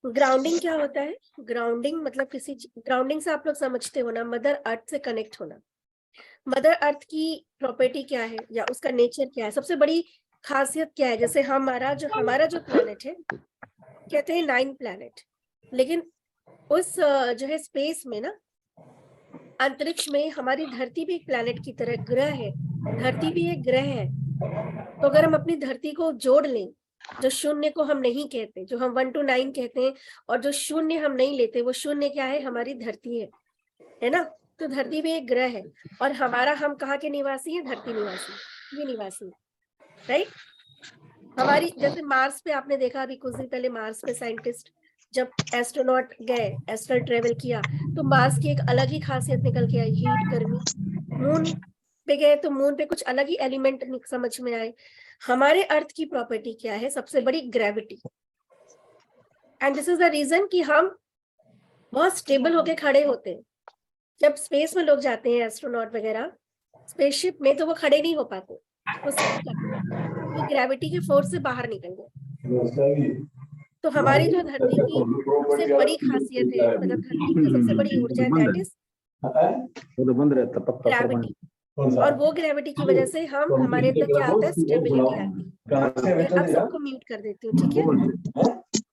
Grounding क्या होता है? ग्राउंडिंग मतलब ग्राउंडिंग से आप लोग समझते हो ना, मदर अर्थ से कनेक्ट होना। मदर अर्थ की प्रॉपर्टी क्या है या उसका नेचर क्या है, सबसे बड़ी खासियत क्या है? जैसे हमारा जो प्लेनेट है, कहते हैं 9 प्लेनेट, लेकिन उस जो है स्पेस में ना, अंतरिक्ष में हमारी धरती भी एक प्लेनेट की तरह ग्रह है। धरती भी एक ग्रह है। तो अगर हम अपनी धरती को जोड़ लें, जो शून्य को हम नहीं कहते, जो हम 1 to 9 कहते हैं, और जो शून्य हम नहीं लेते, वो शून्य क्या है? हमारी धरती है ना? तो धरती भी एक ग्रह है, और हम कहाँ के निवासी हैं? धरती निवासी, ये निवासी, राइट। हमारी जैसे मार्स पे आपने देखा, अभी कुछ दिन पहले मार्स पे साइंटिस्ट जब एस्ट्रोनॉट गए, एस्ट्रल ट्रेवल किया, तो मार्स की एक अलग ही खासियत निकल के आई, हीट, गर्मी। मून पे गए तो मून पे कुछ अलग ही एलिमेंट समझ में आए। हमारे अर्थ की प्रॉपर्टी क्या है? सबसे बड़ी gravity. And this is the reason कि हम बहुत स्टेबल होके खड़े होते हैं। जब स्पेस में लोग जाते हैं, एस्ट्रोनॉट वगैरह, स्पेसशिप में, तो वो खड़े नहीं हो पाते, वो सिंक करते हैं, क्योंकि ग्रेविटी के फोर्स से बाहर निकल गए। तो हमारी जो धरती की सबसे बड़ी खासियत है, मतलब धरती की जो सबसे बड़ी ऊर्जा है, दैट इज वो तो बंद रहता पक्का पर बंद। ग्रेविटी। और वो ग्रेविटी की वजह से हमारे अंदर क्या आता है? स्टेबिलिटी आती है। मैं अब सबको म्यूट कर देती हूँ, ठीक है?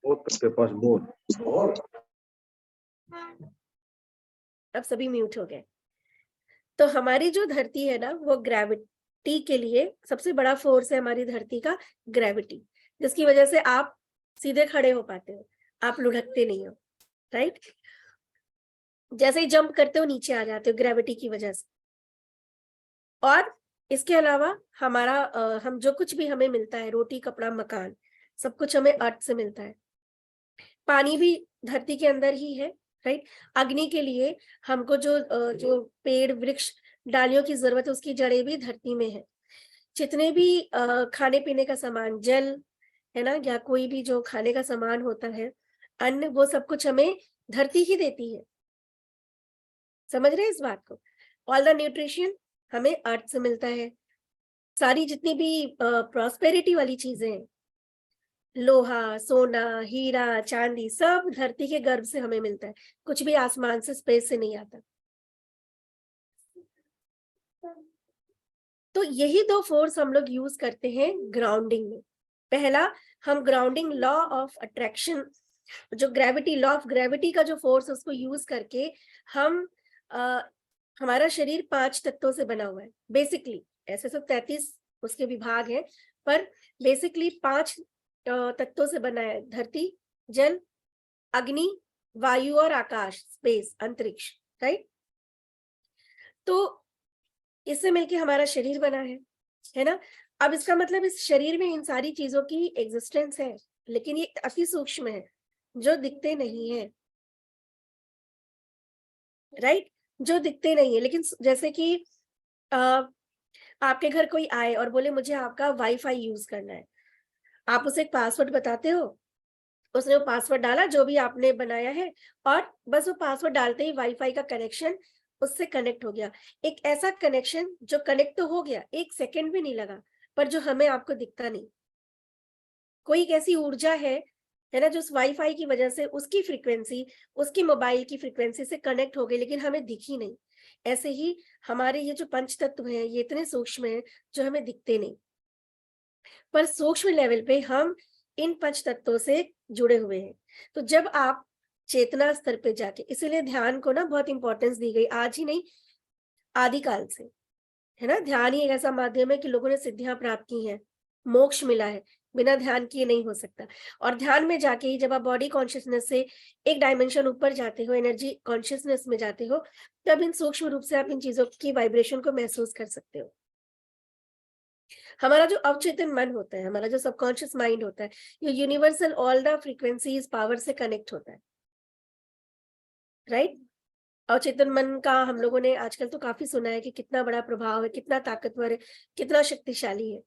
बहुत के पास बहुत। अब सभी म्यूट हो गए। तो हमारी जो धरती है ना, वो ग्रेविटी के लिए सबसे बड़ा फोर्स है, हमारी धरती का ग्रेविटी, जिसकी वजह से आप सीधे खड़े हो पाते हो, आप लुढ़कते नहीं हो, राइट। जैसे ही जंप करते हो नीचे आ जाते हो ग्रेविटी की वजह से। और इसके अलावा हम जो कुछ भी हमें मिलता है, रोटी, कपड़ा, मकान, सब कुछ हमें अर्थ से मिलता है। पानी भी धरती के अंदर ही है, राइट। अग्नि के लिए हमको जो पेड़, वृक्ष, डालियों की जरूरत है, उसकी जड़ें भी धरती में है। जितने भी खाने पीने का सामान, जल है ना, या कोई भी जो खाने का सामान होता है, अन्न, वो सब कुछ हमें धरती ही देती है। समझ रहे हैं इस बात को? ऑल द न्यूट्रिशन हमें अर्थ से मिलता है। सारी जितनी भी प्रॉस्पेरिटी वाली चीजें हैं, लोहा, सोना, हीरा, चांदी, सब धरती के गर्भ से हमें मिलता है। कुछ भी आसमान से, स्पेस से नहीं आता। तो यही दो फोर्स हम लोग यूज करते हैं ग्राउंडिंग में। पहला, हम ग्राउंडिंग लॉ ऑफ अट्रैक्शन, जो ग्रेविटी, लॉ ऑफ ग्रेविटी का जो फोर्स, उसको यूज करके हम हमारा शरीर 5 तत्वों से बना हुआ है बेसिकली। ऐसे सब 33 उसके विभाग हैं, पर बेसिकली 5 तत्वों से बना है। धरती, जल, अग्नि, वायु और आकाश, स्पेस, अंतरिक्ष, राइट। तो इससे मिलके हमारा शरीर बना है ना। अब इसका मतलब इस शरीर में इन सारी चीजों की एग्जिस्टेंस है, लेकिन ये अति सूक्ष्म है, जो दिखते नहीं है, राइट। जो दिखते नहीं है, लेकिन जैसे कि आपके घर कोई आए और बोले मुझे आपका वाईफाई यूज करना है, आप उसे एक पासवर्ड बताते हो, उसने वो पासवर्ड डाला जो भी आपने बनाया है, और बस वो पासवर्ड डालते ही वाईफाई का कनेक्शन उससे कनेक्ट हो गया। एक ऐसा कनेक्शन जो कनेक्ट तो हो गया, 1 सेकंड भी नहीं लगा, पर जो हमें आपको दिखता नहीं। कोई एक ऐसी ऊर्जा है ना, जो उस वाईफाई की वजह से उसकी फ्रीक्वेंसी, उसकी मोबाइल की फ्रीक्वेंसी से कनेक्ट हो गई, लेकिन हमें दिखी नहीं। ऐसे ही हमारे ये जो पंच तत्व हैं, ये इतने सूक्ष्म हैं जो हमें दिखते नहीं, पर सूक्ष्म लेवल पे हम इन पंच तत्वों से जुड़े हुए हैं। तो जब आप चेतना स्तर पे जाके, इसीलिए ध्यान को ना बहुत इंपॉर्टेंस दी गई, आज ही नहीं, आदिकाल से, है ना। ध्यान ही एक ऐसा माध्यम है कि लोगों ने सिद्धियां प्राप्त की हैं, मोक्ष मिला है, बिना ध्यान किए नहीं हो सकता। और ध्यान में जाके ही जब आप बॉडी कॉन्शियसनेस से एक डायमेंशन ऊपर जाते हो, एनर्जी कॉन्शियसनेस में जाते हो, तब इन सूक्ष्म रूप से आप इन चीजों की वाइब्रेशन को महसूस कर सकते हो। हमारा जो अवचेतन मन होता है, हमारा जो सबकॉन्शियस माइंड होता है, ये universal all the frequencies power से कनेक्ट होता है, राइट। अवचेतन मन का हम लोगों ने आजकल तो काफी सुना है कि कितना बड़ा प्रभाव है, कितना ताकतवर है, कितना शक्तिशाली है।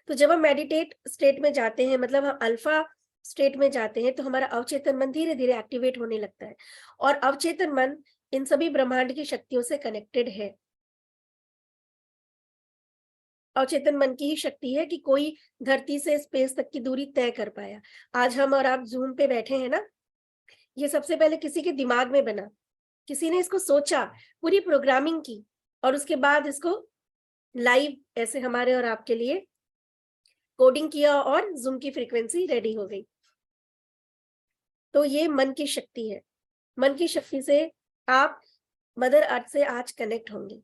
तो जब हम मेडिटेट स्टेट में जाते हैं, मतलब हम अल्फा स्टेट में जाते हैं, तो हमारा अवचेतन मन धीरे धीरे एक्टिवेट होने लगता है, और अवचेतन मन इन सभी ब्रह्मांड की शक्तियों से कनेक्टेड है। अवचेतन मन की ही शक्ति है कि कोई धरती से स्पेस तक की दूरी तय कर पाया। आज हम और आप जूम पे बैठे हैं ना, ये सबसे पहले किसी के दिमाग में बना, किसी ने इसको सोचा, पूरी प्रोग्रामिंग की, और उसके बाद इसको लाइव ऐसे हमारे और आपके लिए कोडिंग किया और जूम की फ्रीक्वेंसी रेडी हो गई। तो ये मन की शक्ति है। मन की शक्ति से आप मदर अर्थ से आज कनेक्ट होंगे।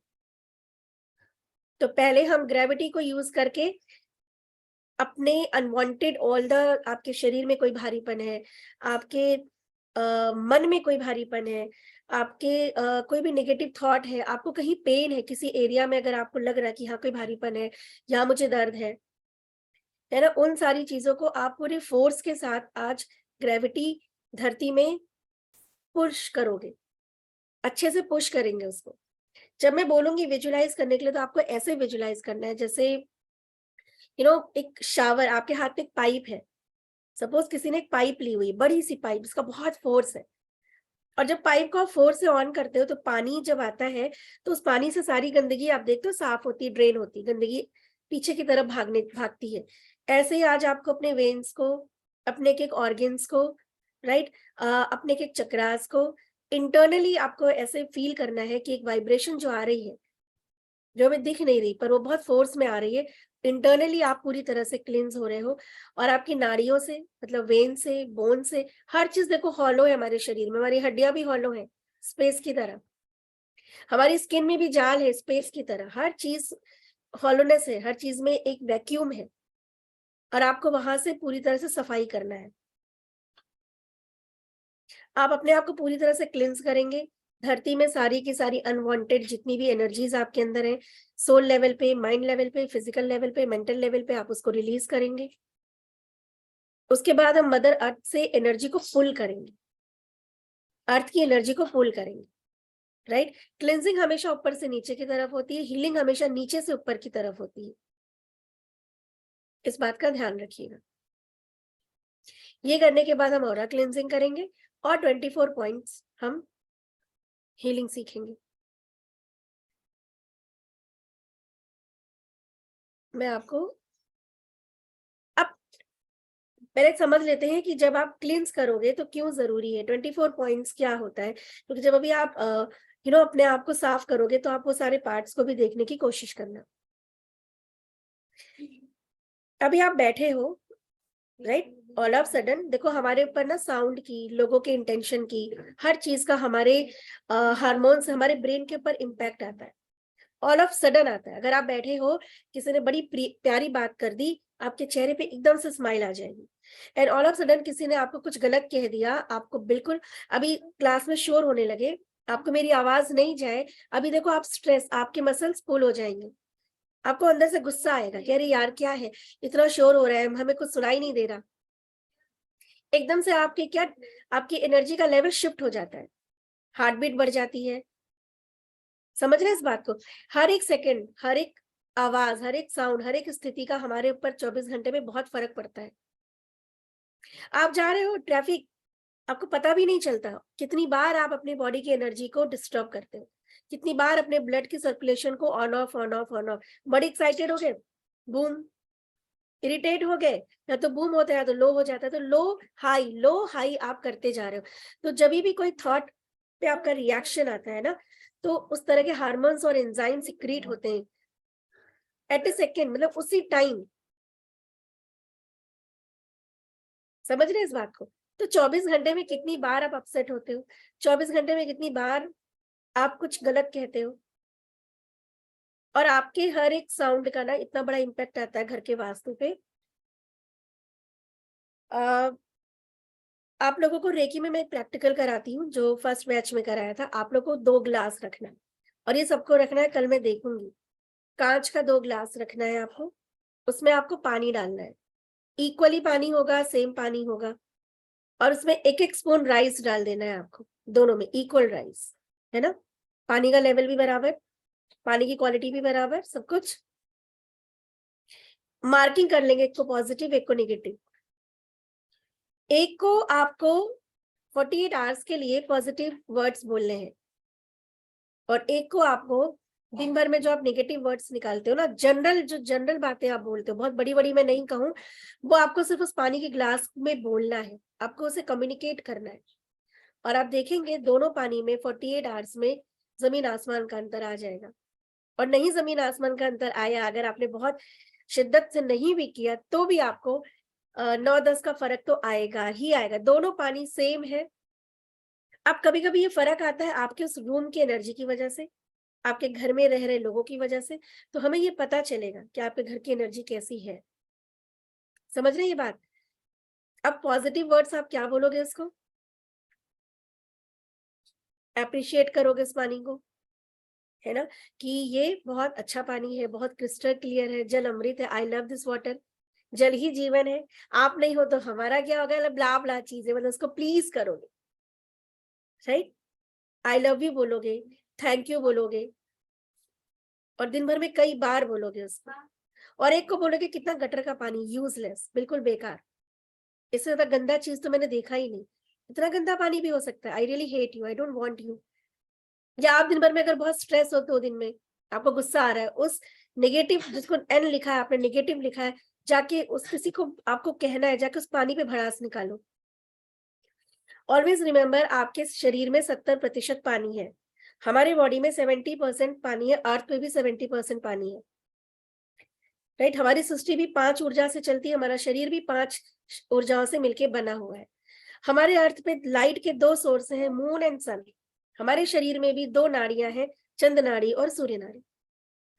तो पहले हम ग्रेविटी को यूज करके अपने अनवांटेड ऑल द, आपके शरीर में कोई भारीपन है, आपके मन में कोई भारीपन है, आपके कोई भी नेगेटिव थॉट है, आपको कहीं पेन है किसी एरिया में, अगर आपको लग रहा है कि हाँ कोई भारीपन है, यहाँ मुझे दर्द है ना, उन सारी चीजों को आप पूरे फोर्स के साथ आज ग्रेविटी धरती में पुश करोगे, अच्छे से पुश करेंगे उसको। जब मैं बोलूंगी विजुलाइज करने के लिए, तो आपको ऐसे विजुलाइज करना है जैसे एक शावर, आपके हाथ में एक पाइप है, सपोज किसी ने एक पाइप ली हुई, बड़ी सी पाइप, जिसका बहुत फोर्स है, और जब पाइप को आप फोर्स से ऑन करते हो तो पानी जब आता है तो उस पानी से सारी गंदगी आप देखते हो साफ होती है, ड्रेन होती है, गंदगी पीछे की तरफ भागती है। ऐसे ही आज आपको अपने वेन्स को, अपने एक ऑर्गन्स को, राइट, अपने एक चक्रास को इंटरनली आपको ऐसे फील करना है कि एक वाइब्रेशन जो आ रही है, जो हमें दिख नहीं रही पर वो बहुत फोर्स में आ रही है, इंटरनली आप पूरी तरह से क्लींस हो रहे हो। और आपकी नाड़ियों से, मतलब वेन से, बोन से, हर चीज देखो हॉलो है हमारे शरीर में, हमारी हड्डियां भी हॉलो है स्पेस की तरह, हमारी स्किन में भी जाल है स्पेस की तरह, हर चीज हॉलोनेस है, हर चीज में एक वैक्यूम है, और आपको वहां से पूरी तरह से सफाई करना है। आप अपने आप को पूरी तरह से क्लींस करेंगे, धरती में सारी की सारी अनवांटेड जितनी भी एनर्जीज आपके अंदर है, सोल लेवल पे, माइंड लेवल पे, फिजिकल लेवल पे, मेंटल लेवल पे, आप उसको रिलीज करेंगे। उसके बाद हम मदर अर्थ से एनर्जी को फुल करेंगे, अर्थ की एनर्जी को फुल करेंगे, राइट। क्लेंजिंग हमेशा ऊपर से नीचे की तरफ होती है, हीलिंग हमेशा नीचे से ऊपर की तरफ होती है, इस बात का ध्यान रखिएगा। ये करने के बाद हम ऑरा क्लेंजिंग करेंगे और 24 पॉइंट्स हम हीलिंग सीखेंगे। मैं आपको अब पहले समझ लेते हैं कि जब आप क्लींस करोगे तो क्यों जरूरी है, 24 पॉइंट्स क्या होता है। क्योंकि जब अभी आप अपने आप को साफ करोगे तो आप वो सारे पार्ट्स को भी देखने की कोशिश करना। अभी आप बैठे हो, राइट, ऑल ऑफ सडन देखो हमारे ऊपर ना साउंड की, लोगों के इंटेंशन की, हर चीज का हमारे हार्मोन्स, हमारे ब्रेन के ऊपर इम्पैक्ट आता है, ऑल ऑफ सडन आता है। अगर आप बैठे हो, किसी ने बड़ी प्यारी बात कर दी, आपके चेहरे पे एकदम से स्माइल आ जाएगी। एंड ऑल ऑफ सडन किसी ने आपको कुछ गलत कह दिया, आपको बिल्कुल अभी क्लास में शोर होने लगे, आपको मेरी आवाज नहीं जाए, अभी देखो आप स्ट्रेस, आपके मसल्स पुल हो जाएंगे, आपको अंदर से गुस्सा आएगा कि अरे यार क्या है, इतना शोर हो रहा है, हमें कुछ सुनाई नहीं दे रहा। एकदम से आपकी क्या, आपकी एनर्जी का लेवल शिफ्ट हो जाता है, हार्ट बीट बढ़ जाती है। समझ रहे हैं इस बात को? हर एक सेकंड, हर एक आवाज, हर एक साउंड, हर एक स्थिति का हमारे ऊपर 24 घंटे में बहुत फर्क पड़ता है। आप जा रहे हो ट्रैफिक, आपको पता भी नहीं चलता कितनी बार आप अपनी बॉडी की एनर्जी को डिस्टर्ब करते हो, कितनी बार अपने ब्लड की सर्कुलेशन को on off on off on off, बड़ी एक्साइटेड हो गए बूम, इरिटेट हो गए, या तो बूम होता है तो लो हो जाता है, तो लो हाई आप करते जा रहे हो। तो जब भी कोई थॉट पे आपका रिएक्शन आता है ना, तो उस तरह के हार्मोन्स और एंजाइम सिक्रीट होते हैं एट ए सेकेंड, मतलब उसी टाइम। समझ रहे हैं इस बात को? तो 24 घंटे में कितनी बार आप अपसेट होते हो, 24 घंटे में कितनी बार आप कुछ गलत कहते हो, और आपके हर एक साउंड का ना इतना बड़ा इम्पैक्ट आता है घर के वास्तु पे। आप लोगों को रेकी में मैं प्रैक्टिकल कराती हूँ, जो फर्स्ट बैच में कराया था। आप लोग को 2 ग्लास रखना है, और ये सबको रखना है, कल मैं देखूंगी। कांच का 2 ग्लास रखना है आपको, उसमें आपको पानी डालना है, इक्वली पानी होगा, सेम पानी होगा, और उसमें 1-1 स्पून राइस डाल देना है आपको, दोनों में इक्वल राइस, है ना। पानी का लेवल भी बराबर, पानी की क्वालिटी भी बराबर, सब कुछ। मार्किंग कर लेंगे, एक को पॉजिटिव, एक को नेगेटिव। एक को आपको 48 आवर्स के लिए पॉजिटिव वर्ड्स बोलने हैं, और एक को आपको दिन भर में जो आप नेगेटिव वर्ड्स निकालते हो ना, जनरल बातें आप बोलते हो, बहुत बड़ी बड़ी मैं नहीं कहूँ, वो आपको सिर्फ उस पानी के ग्लास में बोलना है, आपको उसे कम्युनिकेट करना है। और आप देखेंगे दोनों पानी में 48 आवर्स में जमीन आसमान का अंतर आ जाएगा। और नहीं जमीन आसमान का अंतर आया, अगर आपने बहुत शिद्दत से नहीं भी किया तो भी आपको 9-10 का फर्क तो आएगा ही आएगा। दोनों पानी सेम है। अब कभी कभी ये फर्क आता है आपके उस रूम की एनर्जी की वजह से, आपके घर में रह रहे लोगों की वजह से, तो हमें ये पता चलेगा कि आपके घर की एनर्जी कैसी है। समझ रहे हैं ये बात? अब पॉजिटिव वर्ड्स आप क्या बोलोगे उसको? अप्रिशिएट करोगे इस पानी को, है ना, कि ये बहुत अच्छा पानी है, बहुत क्रिस्टल क्लियर है, जल अमृत है, आई लव दिस वाटर, जल ही जीवन है, आप नहीं हो तो हमारा क्या होगा, ब्ला ब्ला चीजें, मतलब उसको प्लीज करोगे, राइट? आई लव यू बोलोगे, थैंक यू बोलोगे, और दिन भर में कई बार बोलोगे उसको। और एक को बोलोगे कितना गटर का पानी, यूजलेस, बिल्कुल बेकार, इससे ज्यादा गंदा चीज तो मैंने देखा ही नहीं, इतना गंदा पानी भी हो सकता है, I really hate you, I don't want you. या आप दिन भर में अगर बहुत स्ट्रेस हो, 2 दिन में आपको गुस्सा आ रहा है, उस नेगेटिव, जिसको एन लिखा है आपने, नेगेटिव लिखा है, जाके उस किसी को आपको कहना है, जाके उस पानी पे भड़ास निकालो। ऑलवेज रिमेम्बर, आपके शरीर में 70% पानी है, हमारे बॉडी में 70% पानी है, अर्थ पे भी 70% पानी है, राइट? हमारी सृष्टि भी 5 ऊर्जा से चलती है, हमारा शरीर भी 5 ऊर्जाओं से मिलकर बना हुआ है। हमारे अर्थ पे लाइट के 2 सोर्स हैं, मून एंड सन। हमारे शरीर में भी 2 नाड़ियां हैं, चंद्र नाड़ी और सूर्य नाड़ी,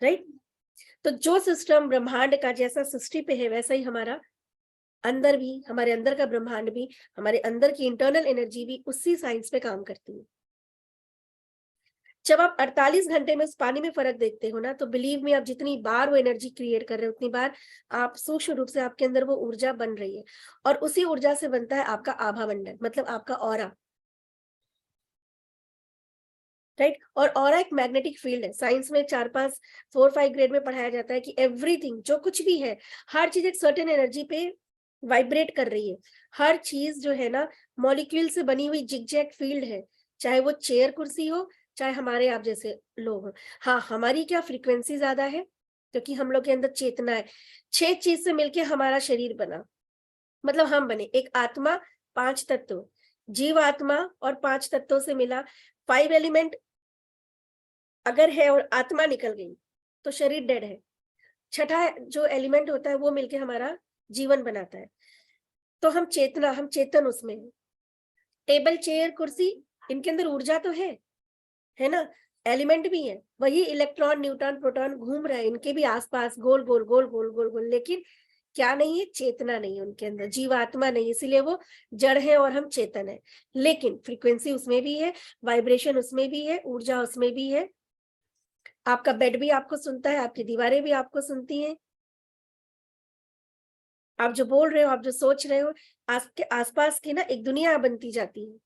राइट? तो जो सिस्टम ब्रह्मांड का जैसा सृष्टि पे है, वैसा ही हमारा अंदर भी, हमारे अंदर का ब्रह्मांड भी, हमारे अंदर की इंटरनल एनर्जी भी उसी साइंस पे काम करती है। जब आप 48 घंटे में उस पानी में फर्क देखते हो ना, तो बिलीव मी, आप जितनी बार वो एनर्जी क्रिएट कर रहे हो, उतनी बार आप सूक्ष्म रूप से आपके अंदर वो ऊर्जा बन रही है, और उसी ऊर्जा से बनता है आपका आभा मंडल, मतलब आपका ऑरा, राइट? और ऑरा एक मैग्नेटिक फील्ड है। साइंस में 4-5 4-5 ग्रेड में पढ़ाया जाता है कि एवरीथिंग, जो कुछ भी है, हर चीज एक सर्टेन एनर्जी पे वाइब्रेट कर रही है। हर चीज जो है ना, मॉलिक्यूल से बनी हुई जिगजैग फील्ड है, चाहे वो चेयर कुर्सी हो, चाहे हमारे आप जैसे लोग हो। हाँ, हमारी क्या फ्रीक्वेंसी ज्यादा है, क्योंकि हम लोग के अंदर चेतना है। 6 चीज से मिलके हमारा शरीर बना, मतलब हम बने, एक आत्मा, 5 तत्व, जीव आत्मा और 5 तत्वों से मिला 5 एलिमेंट अगर है, और आत्मा निकल गई तो शरीर डेड है। छठा जो एलिमेंट होता है वो मिलके हमारा जीवन बनाता है। तो हम चेतना, हम चेतन उसमें है। टेबल, चेयर, कुर्सी, इनके अंदर ऊर्जा तो है ना, एलिमेंट भी है, वही इलेक्ट्रॉन, न्यूट्रॉन, प्रोटॉन घूम रहा है इनके भी आसपास, गोल गोल गोल गोल गोल गोल, लेकिन क्या नहीं है, चेतना नहीं है उनके अंदर, जीवात्मा नहीं, इसीलिए वो जड़ है और हम चेतन है। लेकिन फ्रीक्वेंसी उसमें भी है, वाइब्रेशन उसमें भी है, ऊर्जा उसमें भी है। आपका बेड भी आपको सुनता है, आपकी दीवारें भी आपको सुनती हैं, आप जो बोल रहे हो, आप जो सोच रहे हो, आपके आसपास की ना एक दुनिया बनती जाती है।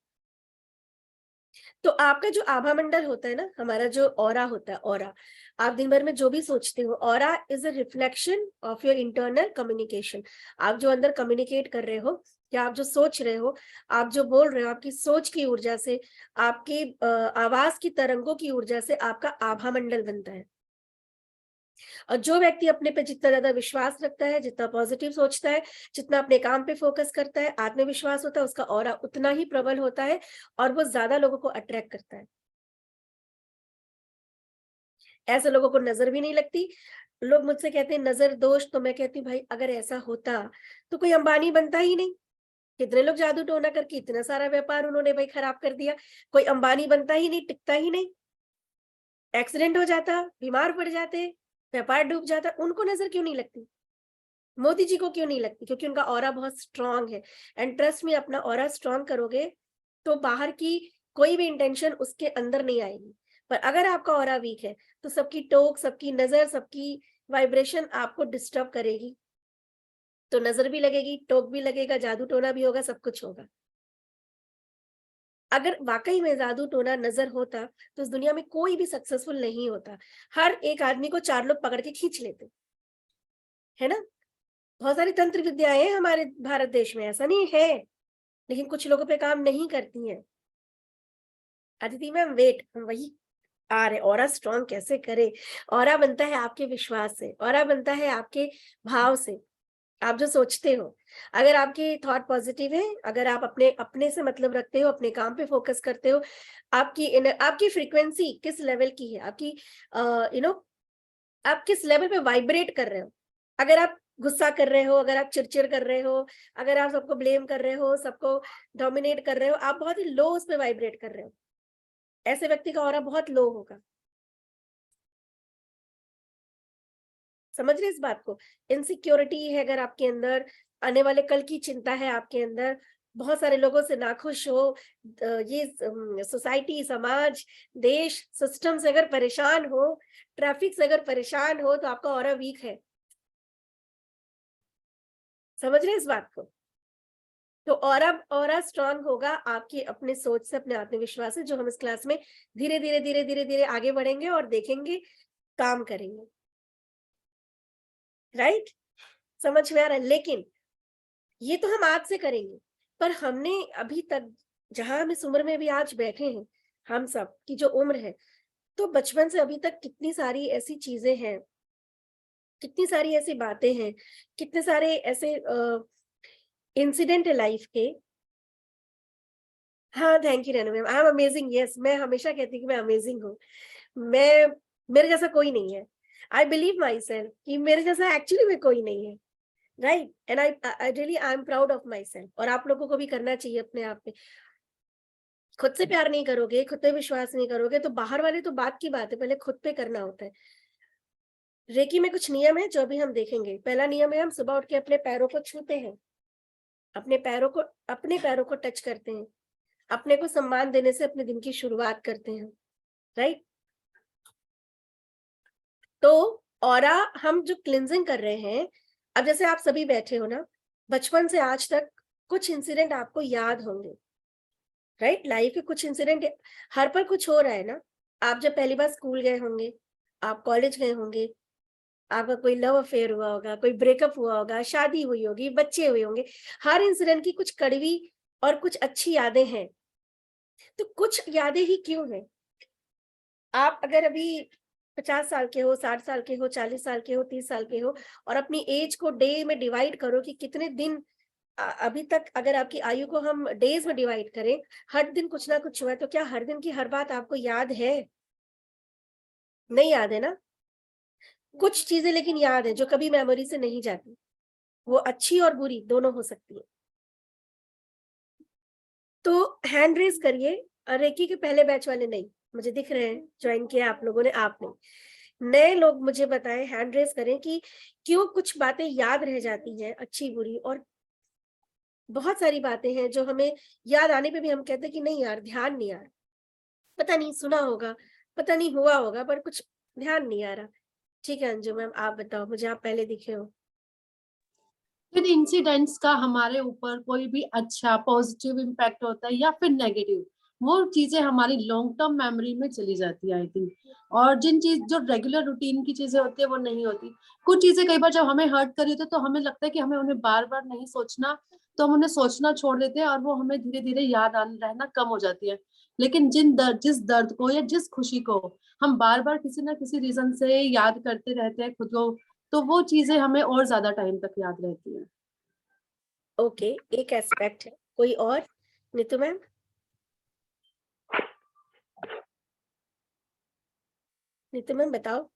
तो आपका जो आभा मंडल होता है ना, हमारा जो ऑरा होता है, ऑरा, आप दिन भर में जो भी सोचते हो, aura is a reflection of your internal communication. आप जो अंदर कम्युनिकेट कर रहे हो, या आप जो सोच रहे हो, आप जो बोल रहे हो, आपकी सोच की ऊर्जा से, आपकी आवाज की तरंगों की ऊर्जा से आपका आभा मंडल बनता है। और जो व्यक्ति अपने पे जितना ज्यादा विश्वास रखता है, जितना पॉजिटिव सोचता है, जितना अपने काम पे फोकस करता है, आत्मविश्वास होता है, उसका ऑरा उतना ही प्रबल होता है, और वो ज्यादा लोगों को अट्रैक्ट करता है। ऐसे लोगों को नजर भी नहीं लगती। लोग मुझसे कहते हैं नजर दोष, तो मैं कहती हूँ भाई, अगर ऐसा होता तो कोई अंबानी बनता ही नहीं। कितने लोग जादू टोना करके इतना सारा व्यापार उन्होंने भाई खराब कर दिया, कोई अंबानी बनता ही नहीं, टिकता ही नहीं, एक्सीडेंट हो जाता, बीमार पड़ जाते, व्यापार डूब जाता, उनको नजर क्यों नहीं लगती? मोदी जी को क्यों नहीं लगती? क्योंकि उनका ऑरा बहुत स्ट्रांग है। एंड ट्रस्ट में, अपना ऑरा स्ट्रांग करोगे तो बाहर की कोई भी इंटेंशन उसके अंदर नहीं आएगी। पर अगर आपका ऑरा वीक है तो सबकी टोक, सबकी नजर, सबकी वाइब्रेशन आपको डिस्टर्ब करेगी। तो नजर भी लगेगी, टोक भी लगेगा, जादू टोना भी होगा, सब कुछ होगा। अगर वाकई में जादू टोना नजर होता तो इस दुनिया में कोई भी सक्सेसफुल नहीं होता। हर एक आदमी को 4 लोग पकड़ के खींच लेते, है ना? बहुत सारी तंत्र विद्याएं हैं हमारे भारत देश में, ऐसा नहीं है, लेकिन कुछ लोगों पे काम नहीं करती हैं। अदिति मैम वेट, हम वही आ रहे। ऑरा स्ट्रॉन्ग कैसे करे? ऑरा बनता है आपके विश्वास से, ऑरा बनता है आपके भाव से, आप जो सोचते हो। अगर आपके थॉट पॉजिटिव है, अगर आप अपने अपने से मतलब रखते हो, अपने काम पे फोकस करते हो, आपकी फ्रीक्वेंसी किस लेवल की है, आपकी यू नो आप किस लेवल पे वाइब्रेट कर रहे हो। अगर आप गुस्सा कर रहे हो, अगर आप चिड़चिड़ कर रहे हो, अगर आप सबको ब्लेम कर रहे हो, सबको डोमिनेट कर रहे हो, आप बहुत ही लो उस पे वाइब्रेट कर रहे हो। ऐसे व्यक्ति का ऑरा बहुत लो होगा। समझ रहे इस बात को? इनसिक्योरिटी है अगर आपके अंदर, आने वाले कल की चिंता है आपके अंदर, बहुत सारे लोगों से नाखुश हो, ये सोसाइटी, समाज, देश, सिस्टम से अगर परेशान हो, ट्रैफिक से अगर परेशान हो, तो आपका ऑरा वीक है। समझ रहे इस बात को? तो ऑरा स्ट्रांग होगा आपकी अपने सोच से, अपने आत्मविश्वास से, जो हम इस क्लास में धीरे धीरे धीरे धीरे धीरे आगे बढ़ेंगे और देखेंगे, काम करेंगे। राइट? समझ में आ रहा है? लेकिन ये तो हम आज से करेंगे, पर हमने अभी तक जहां हम इस उम्र में भी आज बैठे हैं, हम सब की जो उम्र है, तो बचपन से अभी तक कितनी सारी ऐसी चीजें हैं, कितनी सारी ऐसी बातें हैं, कितने सारे ऐसे इंसिडेंट है लाइफ के। हाँ, thank you Renu ma'am, I am amazing. Yes, मैं हमेशा कहती हूँ कि मैं अमेजिंग हूँ। मैं मेरे जैसा कोई नहीं है। आई बिलीव माई सेल्फ कि मेरे जैसा एक्चुअली में कोई नहीं है। Right? And I really I am proud of my self. और आप लोगों को भी करना चाहिए अपने आप पे। खुद से प्यार नहीं करोगे, खुद पे विश्वास नहीं करोगे, तो बाहर वाले तो बात की बात है, पहले खुद पे करना होता है। रेकी में कुछ नियम है जो अभी हम देखेंगे। पहला नियम है, हम सुबह उठ के अपने पैरों को छूते हैं, अपने पैरों को टच करते हैं, अपने को सम्मान देने से अपने दिन की शुरुआत करते हैं। राइट? तो ऑरा हम जो क्लिंजिंग कर रहे हैं, अब जैसे आप सभी बैठे हो ना, बचपन से आज तक कुछ इंसिडेंट आपको याद होंगे। राइट? लाइफ के कुछ इंसिडेंट हर पर कुछ हो रहा है ना। आप जब पहली बार स्कूल गए होंगे, आप कॉलेज गए होंगे, आपका कोई लव अफेयर हुआ होगा, कोई ब्रेकअप हुआ होगा, शादी हुई होगी, बच्चे हुए होंगे। हर इंसिडेंट की कुछ कड़वी और कुछ अच्छी यादें हैं। तो कुछ यादें ही क्यों हैं? आप अगर अभी 50 साल के हो, 60 साल के हो, 40 साल के हो, 30 साल के हो, और अपनी एज को डे में डिवाइड करो कि कितने दिन अभी तक, अगर आपकी आयु को हम डेज में डिवाइड करें, हर दिन कुछ ना कुछ हुआ है, तो क्या हर दिन की हर बात आपको याद है? नहीं याद है ना। कुछ चीजें लेकिन याद है जो कभी मेमोरी से नहीं जाती, वो अच्छी और बुरी दोनों हो सकती है। तो हैंड रेज करिए। रेकी के पहले बैच वाले नहीं, मुझे दिख रहे हैं ज्वाइन किया आप लोगों ने, आप नहीं, नए लोग मुझे बताएं, हैंड रेज करें कि क्यों कुछ बातें याद रह जाती हैं, अच्छी बुरी, और बहुत सारी बातें हैं जो हमें याद आने पे भी हम कहते हैं कि नहीं यार, ध्यान नहीं आ रहा, पता नहीं सुना होगा, पता नहीं हुआ होगा, पर कुछ ध्यान नहीं आ रहा। ठीक है अंजू मैम, आप बताओ, मुझे आप पहले दिखे हो। फिर इंसिडेंट्स का हमारे ऊपर कोई भी अच्छा पॉजिटिव इम्पैक्ट होता है या फिर नेगेटिव, वो चीजें हमारी लॉन्ग टर्म मेमोरी में चली जाती है आई थिंक। और जिन चीज जो रेगुलर रूटीन की चीजें होती है वो नहीं होती। कुछ चीजें कई बार जब हमें हर्ट करी होती है तो हमें लगता है कि हमें उन्हें बार बार नहीं सोचना, तो हम उन्हें सोचना छोड़ देते हैं और वो हमें धीरे धीरे याद रहना कम हो जाती है। लेकिन जिस दर्द को या जिस खुशी को हम बार बार किसी ना किसी रीजन से याद करते रहते हैं खुद को, तो वो चीजें हमें और ज्यादा टाइम तक याद रहती है। ओके, एक एस्पेक्ट है। कोई और? नीतू मैम? नीतू मैम बताओ।